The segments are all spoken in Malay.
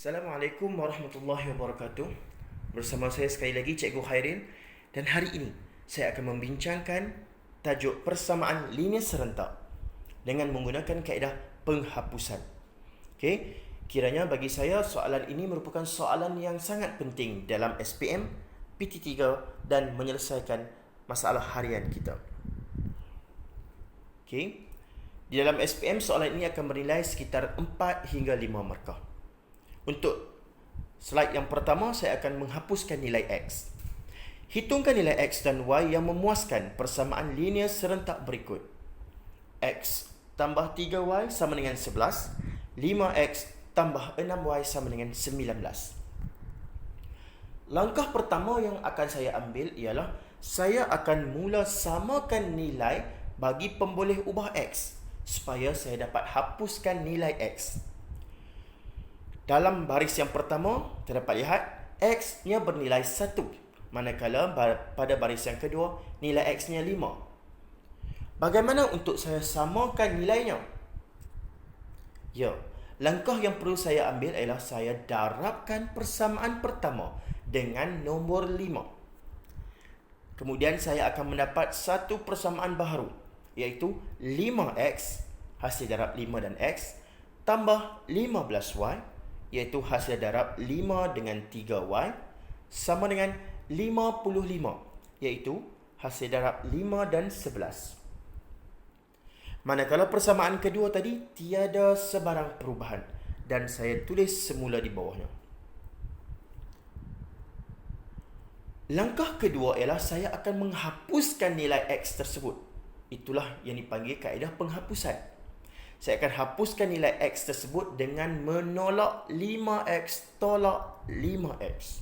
Assalamualaikum warahmatullahi wabarakatuh. Bersama saya sekali lagi Cikgu Khairil, dan hari ini saya akan membincangkan tajuk persamaan linear serentak dengan menggunakan kaedah penghapusan. Okey, kiranya bagi saya soalan ini merupakan soalan yang sangat penting dalam SPM, PT3 dan menyelesaikan masalah harian kita. Okey, di dalam SPM soalan ini akan bernilai sekitar 4 hingga 5 markah. Untuk slide yang pertama, saya akan menghapuskan nilai X. Hitungkan nilai X dan Y yang memuaskan persamaan linear serentak berikut. X tambah 3Y sama dengan 11. 5X tambah 6Y sama dengan 19. Langkah pertama yang akan saya ambil ialah saya akan mula samakan nilai bagi pemboleh ubah X supaya saya dapat hapuskan nilai X. Dalam baris yang pertama, terdapat lihat X-nya bernilai 1, manakala pada baris yang kedua, nilai X-nya 5. Bagaimana untuk saya samakan nilainya? Ya, langkah yang perlu saya ambil ialah saya darabkan persamaan pertama dengan nombor 5. Kemudian saya akan mendapat satu persamaan baharu, iaitu 5X, hasil darab 5 dan X, tambah 15Y, iaitu hasil darab 5 dengan 3Y, sama dengan 55, iaitu hasil darab 5 dan 11. Manakala persamaan kedua tadi tiada sebarang perubahan, dan saya tulis semula di bawahnya. Langkah kedua ialah saya akan menghapuskan nilai X tersebut. Itulah yang dipanggil kaedah penghapusan. Saya akan hapuskan nilai X tersebut dengan menolak 5X tolak 5X.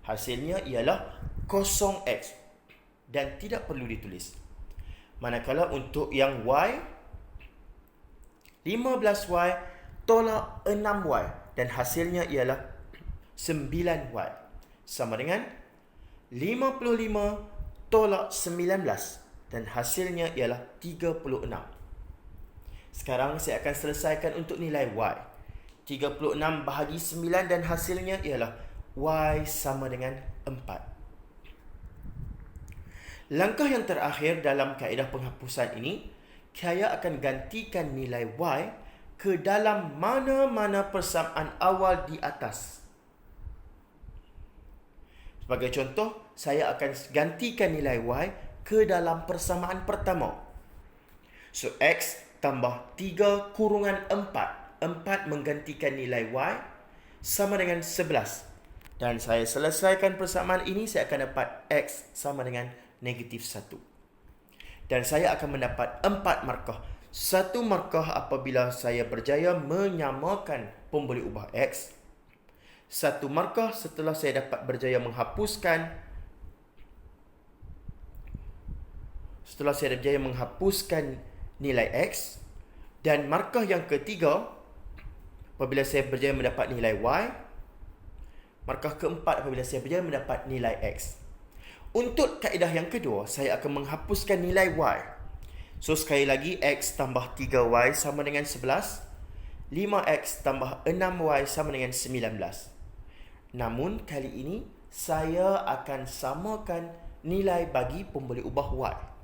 Hasilnya ialah 0X dan tidak perlu ditulis. Manakala untuk yang Y, 15Y tolak 6Y dan hasilnya ialah 9Y. Sama dengan 55 tolak 19 dan hasilnya ialah 36. Sekarang saya akan selesaikan untuk nilai Y. 36 bahagi 9 dan hasilnya ialah Y sama dengan 4. Langkah yang terakhir dalam kaedah penghapusan ini, saya akan gantikan nilai Y ke dalam mana-mana persamaan awal di atas. Sebagai contoh, saya akan gantikan nilai Y ke dalam persamaan pertama. So, X tambah 3 kurungan 4. 4 menggantikan nilai Y sama dengan 11. Dan saya selesaikan persamaan ini, saya akan dapat X sama dengan negatif 1. Dan saya akan mendapat 4 markah. 1 markah apabila saya berjaya menyamakan pemboleh ubah X. 1 markah setelah saya dapat berjaya menghapuskan nilai X, dan markah yang ketiga apabila saya berjaya mendapat nilai Y, markah keempat apabila saya berjaya mendapat nilai X. Untuk kaedah yang kedua, saya akan menghapuskan nilai Y. So, sekali lagi, X tambah 3Y sama dengan 11, 5X tambah 6Y sama dengan 19. Namun, kali ini saya akan samakan nilai bagi pemboleh ubah Y.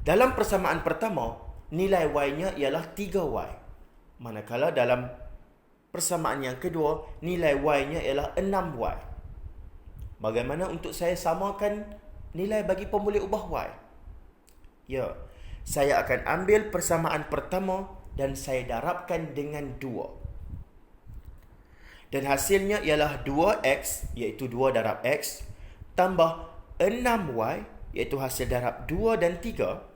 Dalam persamaan pertama, nilai Y-nya ialah 3Y. Manakala dalam persamaan yang kedua, nilai Y-nya ialah 6Y. Bagaimana untuk saya samakan nilai bagi pemboleh ubah Y? Ya, saya akan ambil persamaan pertama dan saya darabkan dengan 2. Dan hasilnya ialah 2X, iaitu 2 darab X, tambah 6Y, iaitu hasil darab 2 dan 3,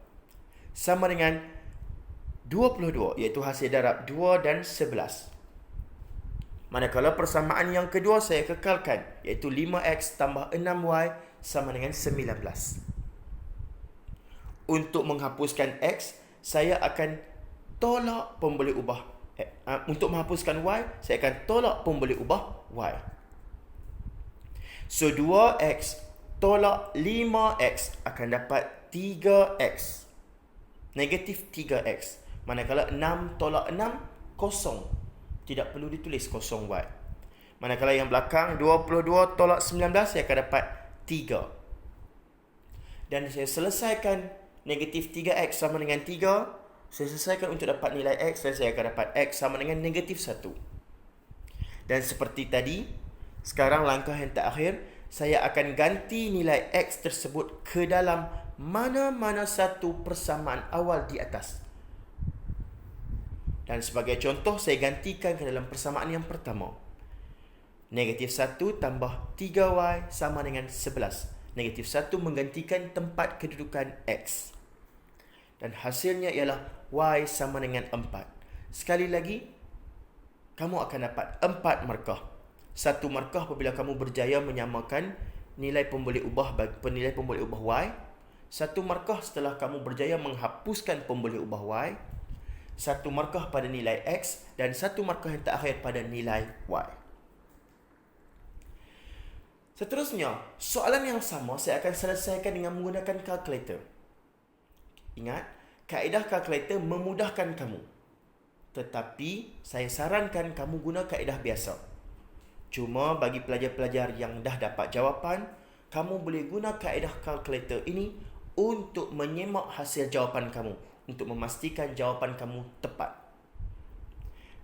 sama dengan 22, iaitu hasil darab 2 dan 11. Manakala persamaan yang kedua saya kekalkan, iaitu 5X tambah 6Y sama dengan 19. Untuk menghapuskan X, saya akan tolak pemboleh ubah. Untuk menghapuskan Y, saya akan tolak pemboleh ubah Y. So, 2X tolak 5X akan dapat 3X. Negatif 3X. Manakala 6 tolak 6, kosong. Tidak perlu ditulis 0Y. Manakala yang belakang 22 tolak 19, saya akan dapat 3. Dan saya selesaikan negatif 3x sama dengan 3. Saya selesaikan untuk dapat nilai x dan saya akan dapat x sama dengan negatif 1. Dan seperti tadi, sekarang langkah yang terakhir, saya akan ganti nilai x tersebut ke dalam mana-mana satu persamaan awal di atas. Dan sebagai contoh, saya gantikan ke dalam persamaan yang pertama. Negatif 1 tambah 3y sama dengan 11. Negatif 1 menggantikan tempat kedudukan x. Dan hasilnya ialah y sama dengan 4. Sekali lagi, kamu akan dapat 4 markah. 1 markah apabila kamu berjaya menyamakan nilai pemboleh ubah y. 1 markah setelah kamu berjaya menghapuskan pemboleh ubah y. 1 markah pada nilai x dan 1 markah yang terakhir pada nilai y. Seterusnya, soalan yang sama saya akan selesaikan dengan menggunakan kalkulator. Ingat, kaedah kalkulator memudahkan kamu. Tetapi, saya sarankan kamu guna kaedah biasa. Cuma bagi pelajar-pelajar yang dah dapat jawapan, kamu boleh guna kaedah kalkulator ini untuk menyemak hasil jawapan kamu, untuk memastikan jawapan kamu tepat.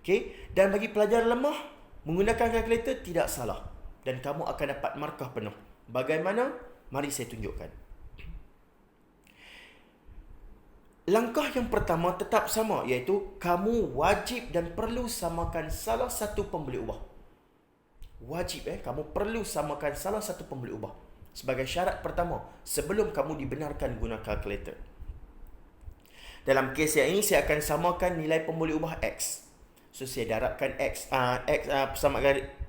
Okey, dan bagi pelajar lemah, menggunakan kalkulator tidak salah dan kamu akan dapat markah penuh. Bagaimana? Mari saya tunjukkan. Langkah yang pertama tetap sama, iaitu kamu wajib dan perlu samakan salah satu pemboleh ubah. Wajib kamu perlu samakan salah satu pemboleh ubah sebagai syarat pertama sebelum kamu dibenarkan guna kalkulator. Dalam kes yang ini saya akan samakan nilai pemboleh ubah x. So saya darabkan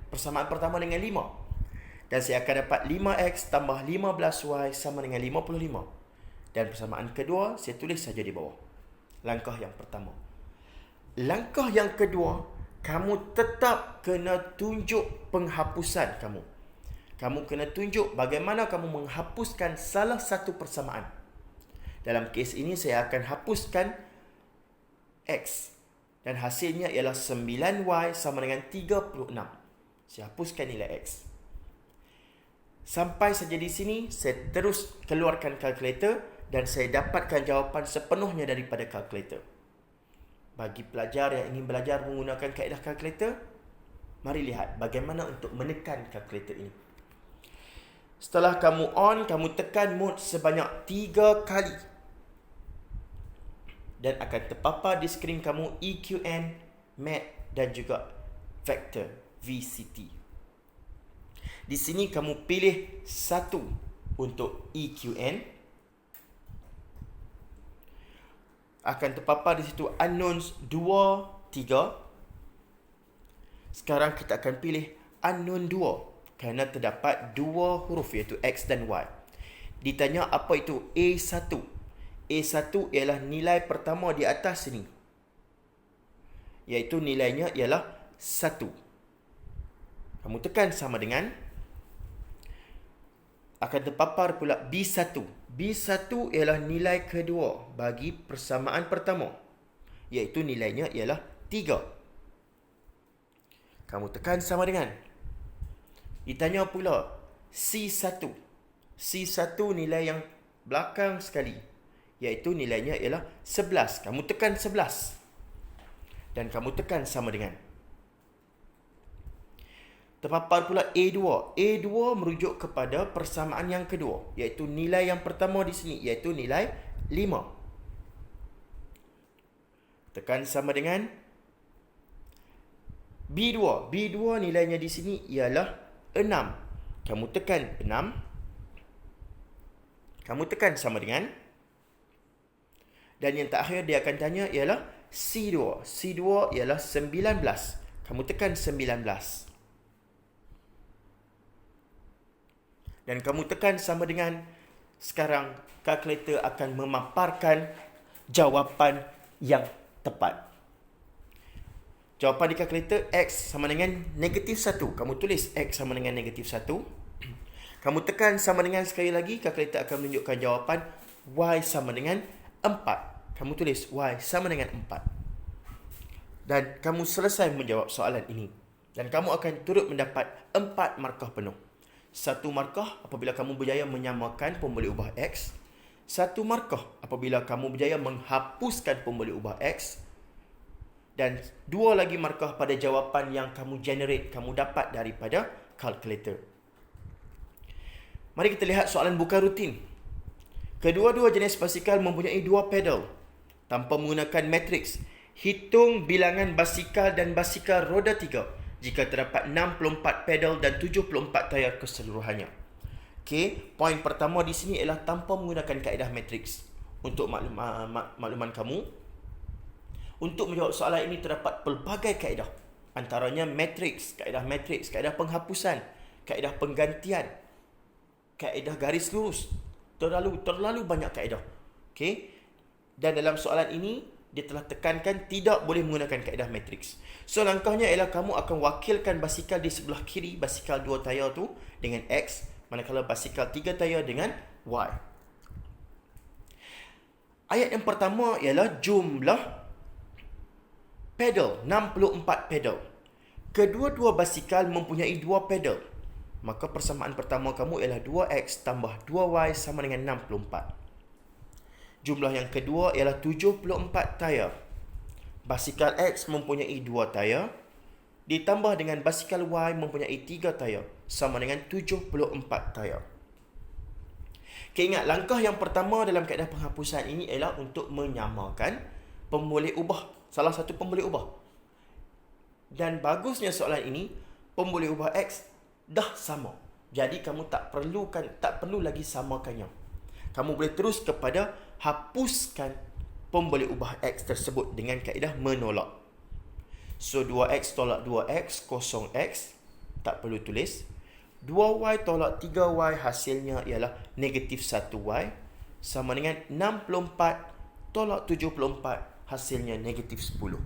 persamaan pertama dengan 5. Dan saya akan dapat 5x tambah 15y sama dengan 55. Dan persamaan kedua, saya tulis saja di bawah. Langkah yang pertama. Langkah yang kedua, kamu tetap kena tunjuk penghapusan kamu. Kamu kena tunjuk bagaimana kamu menghapuskan salah satu persamaan. Dalam kes ini, saya akan hapuskan x. Dan hasilnya ialah 9y sama dengan 36. Saya hapuskan nilai x. Sampai saja di sini, saya terus keluarkan kalkulator dan saya dapatkan jawapan sepenuhnya daripada kalkulator. Bagi pelajar yang ingin belajar menggunakan kaedah kalkulator, mari lihat bagaimana untuk menekan kalkulator ini. Setelah kamu on, kamu tekan mode sebanyak 3 kali. Dan akan terpapar di skrin kamu EQN, Mat dan juga Vector VCT. Di sini kamu pilih satu untuk EQN. Akan terpapar di situ unknowns 2, 3. Sekarang kita akan pilih unknown 2 kerana terdapat 2 huruf iaitu X dan Y. Ditanya apa itu A1. A1 ialah nilai pertama di atas sini, iaitu nilainya ialah 1. Kamu tekan sama dengan, akan terpapar pula B1. B1 ialah nilai kedua bagi persamaan pertama, iaitu nilainya ialah 3. Kamu tekan sama dengan. Ditanya pula C1. C1 nilai yang belakang sekali, iaitu nilainya ialah 11. Kamu tekan 11. Dan kamu tekan sama dengan. Terpapar pula A2. A2 merujuk kepada persamaan yang kedua, iaitu nilai yang pertama di sini, iaitu nilai 5. Tekan sama dengan B2. B2 nilainya di sini ialah 6. Kamu tekan 6. Kamu tekan sama dengan. Dan yang terakhir dia akan tanya ialah C2. C2 ialah 19. Kamu tekan 19. Dan kamu tekan sama dengan. Sekarang kalkulator akan memaparkan jawapan yang tepat. Jawapan di kalkulator X sama dengan negatif 1. Kamu tulis X sama dengan negatif 1. Kamu tekan sama dengan sekali lagi. Kalkulator akan menunjukkan jawapan Y sama dengan 4. Kamu tulis Y sama dengan 4. dan kamu selesai menjawab soalan ini. Dan kamu akan turut mendapat 4 markah penuh. 1 markah apabila kamu berjaya menyamakan pemboleh ubah X. 1 markah apabila kamu berjaya menghapuskan pemboleh ubah X. Dan 2 lagi markah pada jawapan yang kamu generate, kamu dapat daripada kalkulator. Mari kita lihat soalan bukan rutin. Kedua-dua jenis basikal mempunyai 2 pedal tanpa menggunakan matriks. Hitung bilangan basikal dan basikal roda 3 jika terdapat 64 pedal dan 74 tayar keseluruhannya. Okey, poin pertama di sini ialah tanpa menggunakan kaedah matriks. Untuk makluman kamu, untuk menjawab soalan ini terdapat pelbagai kaedah. Antaranya matriks, kaedah penghapusan, kaedah penggantian, kaedah garis lurus. Terlalu banyak kaedah. Okey. Dan dalam soalan ini dia telah tekankan tidak boleh menggunakan kaedah matriks. So langkahnya ialah kamu akan wakilkan basikal di sebelah kiri, basikal 2 tayar tu dengan X, manakala basikal 3 tayar dengan Y. Ayat yang pertama ialah jumlah pedal, 64 pedal. Kedua-dua basikal mempunyai 2 pedal. Maka persamaan pertama kamu ialah 2X tambah 2Y sama dengan 64. Jumlah yang kedua ialah 74 tayar. Basikal X mempunyai 2 tayar, ditambah dengan basikal Y mempunyai 3 tayar, sama dengan 74 tayar. Okay, ingat, langkah yang pertama dalam kaedah penghapusan ini ialah untuk menyamakan pemboleh ubah, salah satu pemboleh ubah. Dan bagusnya soalan ini, pemboleh ubah X dah sama. Jadi kamu tak perlu lagi samakannya. Kamu boleh terus kepada hapuskan pemboleh ubah X tersebut dengan kaedah menolak. So 2X tolak 2X, kosong X, tak perlu tulis. 2Y tolak 3Y hasilnya ialah negatif 1Y, sama dengan 64 tolak 74 hasilnya negatif 10.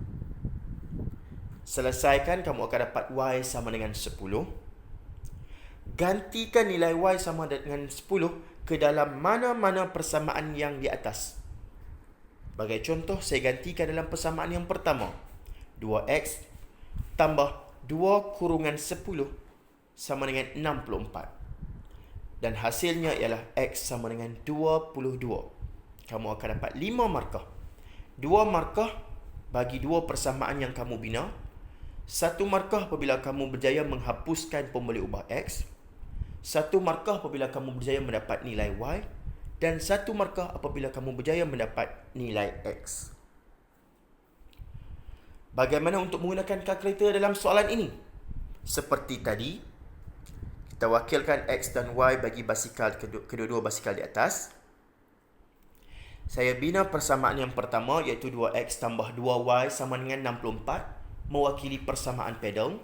Selesaikan, kamu akan dapat Y sama dengan 10. Gantikan nilai Y sama dengan 10 ke dalam mana-mana persamaan yang di atas. Sebagai contoh, saya gantikan dalam persamaan yang pertama. 2X tambah 2 kurungan 10 sama dengan 64. Dan hasilnya ialah X sama dengan 22. Kamu akan dapat 5 markah. 2 markah bagi 2 persamaan yang kamu bina. 1 markah apabila kamu berjaya menghapuskan pemboleh ubah X. 1 markah apabila kamu berjaya mendapat nilai Y. Dan 1 markah apabila kamu berjaya mendapat nilai X. Bagaimana untuk menggunakan kalkulator dalam soalan ini? Seperti tadi, kita wakilkan X dan Y bagi basikal kedua-dua basikal di atas. Saya bina persamaan yang pertama, iaitu 2X tambah 2Y sama dengan 64, mewakili persamaan pedal.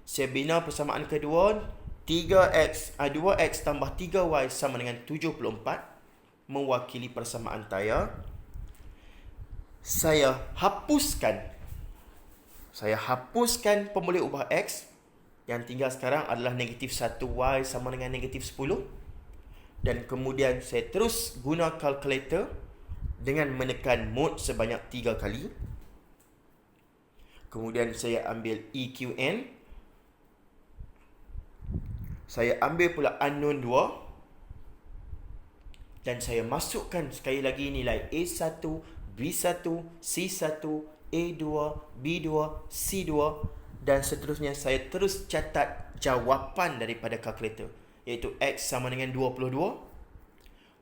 Saya bina persamaan kedua, 2X tambah 3Y sama dengan 74, mewakili persamaan tayar. Saya hapuskan pemboleh ubah X. Yang tinggal sekarang adalah negatif 1Y sama dengan negatif 10. Dan kemudian saya terus guna kalkulator dengan menekan mode sebanyak 3 kali. Kemudian saya ambil EQN. Saya ambil pula unknown 2. Dan saya masukkan sekali lagi nilai A1, B1, C1, A2, B2, C2 dan seterusnya. Saya terus catat jawapan daripada kalkulator, iaitu X sama dengan 22,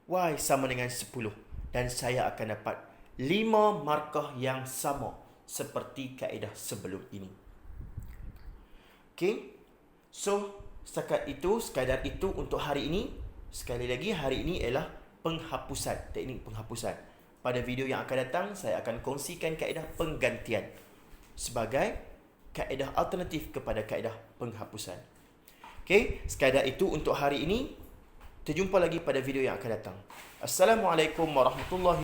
Y sama dengan 10, dan saya akan dapat 5 markah yang sama seperti kaedah sebelum ini. Okey. So, sekadar itu untuk hari ini. Sekali lagi, hari ini ialah penghapusan, teknik penghapusan. Pada video yang akan datang, saya akan kongsikan kaedah penggantian sebagai kaedah alternatif kepada kaedah penghapusan. Okey, sekadar itu untuk hari ini. Terjumpa lagi pada video yang akan datang. Assalamualaikum warahmatullahi